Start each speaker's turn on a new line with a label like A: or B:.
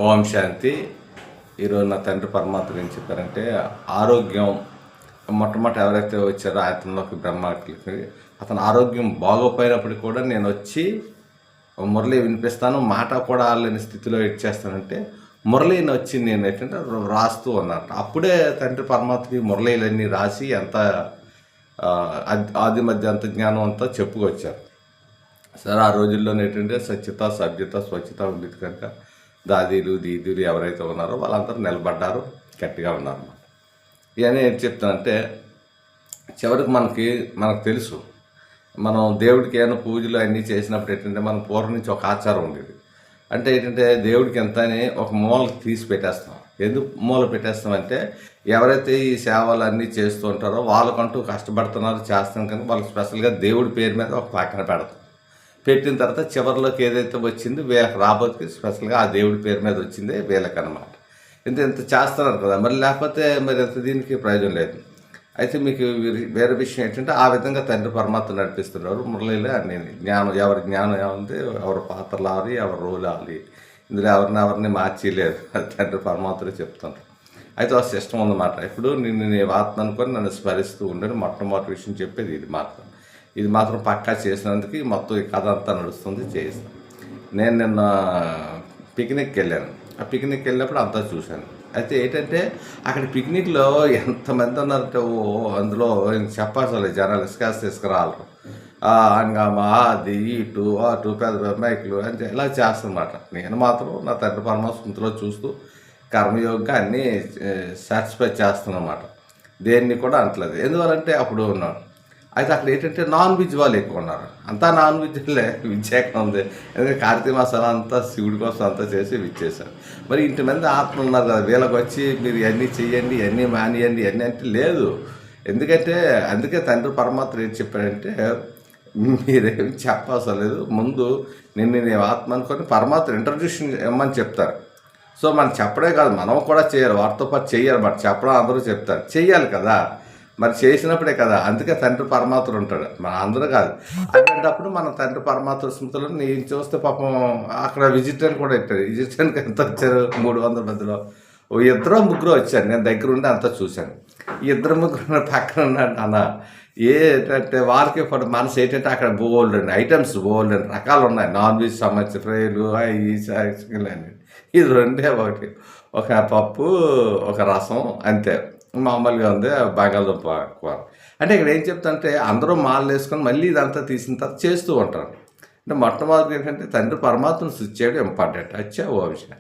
A: ఓం శాంతి. ఈరోజు నా తండ్రి పరమాత్మ ఏం చెప్పారంటే, ఆరోగ్యం మొట్టమొదట ఎవరైతే వచ్చారో ఆయనలోకి బ్రహ్మకి అతని ఆరోగ్యం బాగోపోయినప్పటికీ కూడా నేను వచ్చి మురళి వినిపిస్తాను, మాట కూడా ఆడలేని స్థితిలో ఇచ్చేస్తానంటే మురళిని వచ్చి నేను ఏంటంటే రాస్తూ ఉన్నాను. అప్పుడే తండ్రి పరమాత్మకి మురళీలన్నీ రాసి ఎంత ఆది మధ్య అంత జ్ఞానం అంతా చెప్పుకొచ్చారు. సరే, ఆ రోజుల్లో ఏంటంటే సత్యత, సభ్యత, స్వచ్ఛత ఉండేది కనుక దాదీలు దీదీలు ఎవరైతే ఉన్నారో వాళ్ళందరూ నిలబడ్డారు, గట్టిగా ఉన్నారు. ఇవన్నీ ఏం చెప్తానంటే, చివరికి మనకు తెలుసు, మనం దేవుడికి ఏమైనా పూజలు అన్నీ చేసినప్పుడు ఏంటంటే మనం పూర్వం నుంచి ఒక ఆచారం ఉండేది. అంటే ఏంటంటే దేవుడికి ఎంత అని ఒక మూలకి తీసి పెట్టేస్తాం. ఎందుకు మూల పెట్టేస్తామంటే, ఎవరైతే ఈ సేవలు అన్నీ చేస్తూ ఉంటారో వాళ్ళకంటూ కష్టపడుతున్నారో చేస్తాం కనుక వాళ్ళకి స్పెషల్గా దేవుడి పేరు మీద ఒక పక్కన పెడతాం. పెట్టిన తర్వాత చివరిలోకి ఏదైతే వచ్చింది వీళ్ళకి రాబోతుకి స్పెషల్గా ఆ దేవుడి పేరు మీద వచ్చిందే వీళ్ళకనమాట. ఇంత చేస్తున్నారు కదా, మరి లేకపోతే మరి ఎంత దీనికి ప్రయోజనం లేదు. అయితే మీకు వేరే విషయం ఏంటంటే, ఆ విధంగా తండ్రి పరమాత్మ నడిపిస్తున్నారు. మురళిలో అన్ని జ్ఞానం, ఎవరి జ్ఞానం ఏముంది, ఎవరి పాత్రలు ఆలి, ఎవరి రోలు ఆలి, ఇందులో ఎవరిని మార్చలేదు, తండ్రి పరమాత్మలో చెప్తున్నారు. అయితే ఒక సిస్టమ్ ఉందన్నమాట. ఇప్పుడు నేను ఆత్మ అనుకొని నన్ను స్మరిస్తూ ఉండని మొట్టమొదటి విషయం చెప్పేది ఇది మాత్రం పక్కా చేసినందుకు మొత్తం ఈ కథ అంతా నడుస్తుంది, చేస్తాను. నేను నిన్న పిక్నిక్కి వెళ్ళాను. ఆ పిక్నిక్కి వెళ్ళినప్పుడు అంతా చూశాను. అయితే ఏంటంటే అక్కడ పిక్నిక్లో ఎంతమంది ఉన్నారంటే అందులో చెప్పాల్సి జనాలు ఇసుకరాలరు, హంగామా, అది ఇటు అటు పెద్ద మైకులు అంటే ఇలా చేస్తానమాట. నేను మాత్రం నా తండ్రి పరమాత్మలో చూస్తూ కర్మయోగంగా అన్నీ సాటిస్ఫై చేస్తానమాట. దేన్ని కూడా అంటలేదు. ఎందువల్లంటే అప్పుడు ఉన్నాను. అయితే అక్కడ ఏంటంటే నాన్ వెజ్ వాళ్ళు ఎక్కువ ఉన్నారు. అంతా నాన్ వెజ్లే, విచ్చేకం ఉంది. ఎందుకంటే కార్తీక మాసాలు అంతా శివుడి కోసం అంతా చేసి విచ్చేశారు. మరి ఇంతమంది ఆత్మలు ఉన్నారు కదా, వీళ్ళకి వచ్చి మీరు ఇవన్నీ చెయ్యండి, ఇవన్నీ మానేయండి, ఇవన్నీ అంటే లేదు. ఎందుకంటే అందుకే తండ్రి పరమాత్మ ఏం చెప్పాడంటే, మీరేమి చెప్పవసరం లేదు, ముందు నేను ఆత్మ అనుకొని పరమాత్మ ఇంట్రడ్యూషన్ ఇవ్వమని చెప్తారు. సో మనం చెప్పడే కాదు, మనం కూడా చేయాలి, వారితో పాటు చెయ్యాలి. బట్ చెప్పడం అందరూ చెప్తారు, చెయ్యాలి కదా, మరి చేసినప్పుడే కదా. అందుకే తండ్రి పరమాత్ముడు ఉంటాడు, మన అందరూ కాదు. అటువంటిప్పుడు మన తండ్రి పరమాత్మ స్మృతులు నేను చూస్తే పాపం అక్కడ విజిటర్ని కూడా పెట్టాడు. విజిటర్కి ఎంత వచ్చారు, 300 మందిలో ఇద్దరు ముగ్గురు వచ్చారు. నేను దగ్గర ఉండి అంతా చూశాను. ఇద్దరు ముగ్గురు పక్కన ఉన్నాడు అన్న. ఏంటంటే వారికి ఇప్పుడు మనసు ఏంటంటే అక్కడ బోల్డ్ అండి ఐటమ్స్, బోల్డ్ అండి రకాలు ఉన్నాయి. నాన్ వెజ్ సంబంధించి ఫ్రైలు, చికెన్ అని. ఇది రెండే, ఒక పప్పు, ఒక రసం, అంతే. మామూలుగా ఉంది బంగాళదుంప కూర. అంటే ఇక్కడ ఏం చెప్తానంటే అందరూ మాలలు వేసుకొని మళ్ళీ ఇదంతా తీసిన తర్వాత చేస్తూ ఉంటారు. అంటే మొట్టమొదటి ఏంటంటే తండ్రి పరమాత్మను శుద్ధి చేయడం ఇంపార్టెంట్. వచ్చా ఓ విషయం.